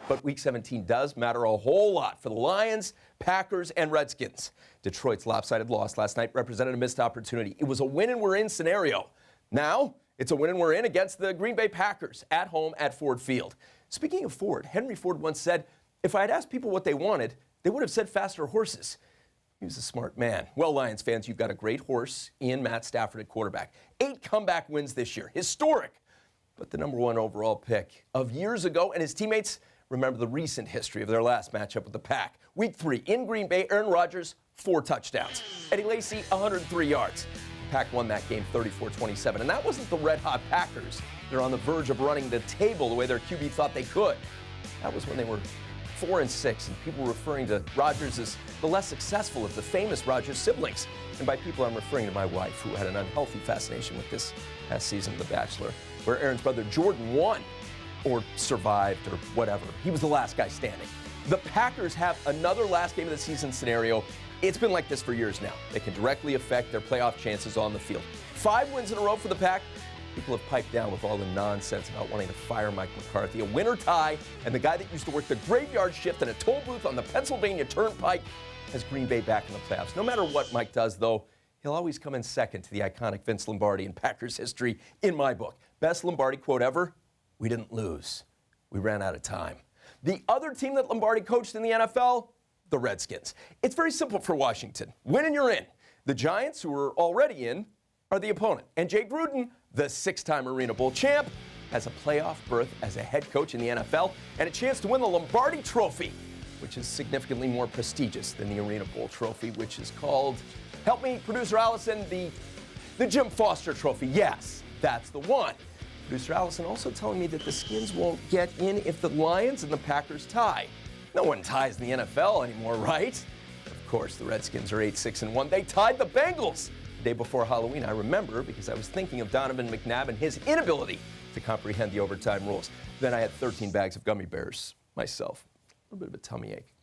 But Week 17 does matter a whole lot for the Lions, Packers, and Redskins. Detroit's lopsided loss last night represented a missed opportunity. It was a win-and-we're-in scenario. Now, it's a win-and-we're-in against the Green Bay Packers at home at Ford Field. Speaking of Ford, Henry Ford once said, if I had asked people what they wanted, they would have said faster horses. He was a smart man. Well, Lions fans, you've got a great horse in Matt Stafford at quarterback. 8 comeback wins this year. Historic. But the number 1 overall pick of years ago, and his teammates remember the recent history of their last matchup with the Pack. Week 3 in Green Bay, Aaron Rodgers, 4 touchdowns. Eddie Lacy, 103 yards. The Pack won that game 34-27, and that wasn't the red-hot Packers. They're on the verge of running the table the way their QB thought they could. That was when they were 4-6, and people were referring to Rodgers as the less successful of the famous Rodgers siblings. And by people, I'm referring to my wife, who had an unhealthy fascination with this past season of The Bachelor, where Aaron's brother Jordan won, or survived, or whatever. He was the last guy standing. The Packers have another last game of the season scenario. It's been like this for years now. They can directly affect their playoff chances on the field. 5 wins in a row for the Pack. People have piped down with all the nonsense about wanting to fire Mike McCarthy. A winner tie, and the guy that used to work the graveyard shift in a toll booth on the Pennsylvania Turnpike has Green Bay back in the playoffs. No matter what Mike does, though, he'll always come in second to the iconic Vince Lombardi in Packers history in my book. Best Lombardi quote ever, we didn't lose. We ran out of time. The other team that Lombardi coached in the NFL, the Redskins. It's very simple for Washington. Win and you're in. The Giants, who are already in, are the opponent. And Jay Gruden, the 6-time Arena Bowl champ, has a playoff berth as a head coach in the NFL and a chance to win the Lombardi Trophy, which is significantly more prestigious than the Arena Bowl Trophy, which is called, help me, producer Allison, the Jim Foster Trophy. Yes, that's the one. Producer Allison also telling me that the Skins won't get in if the Lions and the Packers tie. No one ties in the NFL anymore, right? Of course, the Redskins are 8-6-1. They tied the Bengals the day before Halloween. I remember because I was thinking of Donovan McNabb and his inability to comprehend the overtime rules. Then I had 13 bags of gummy bears myself. A little bit of a tummy ache.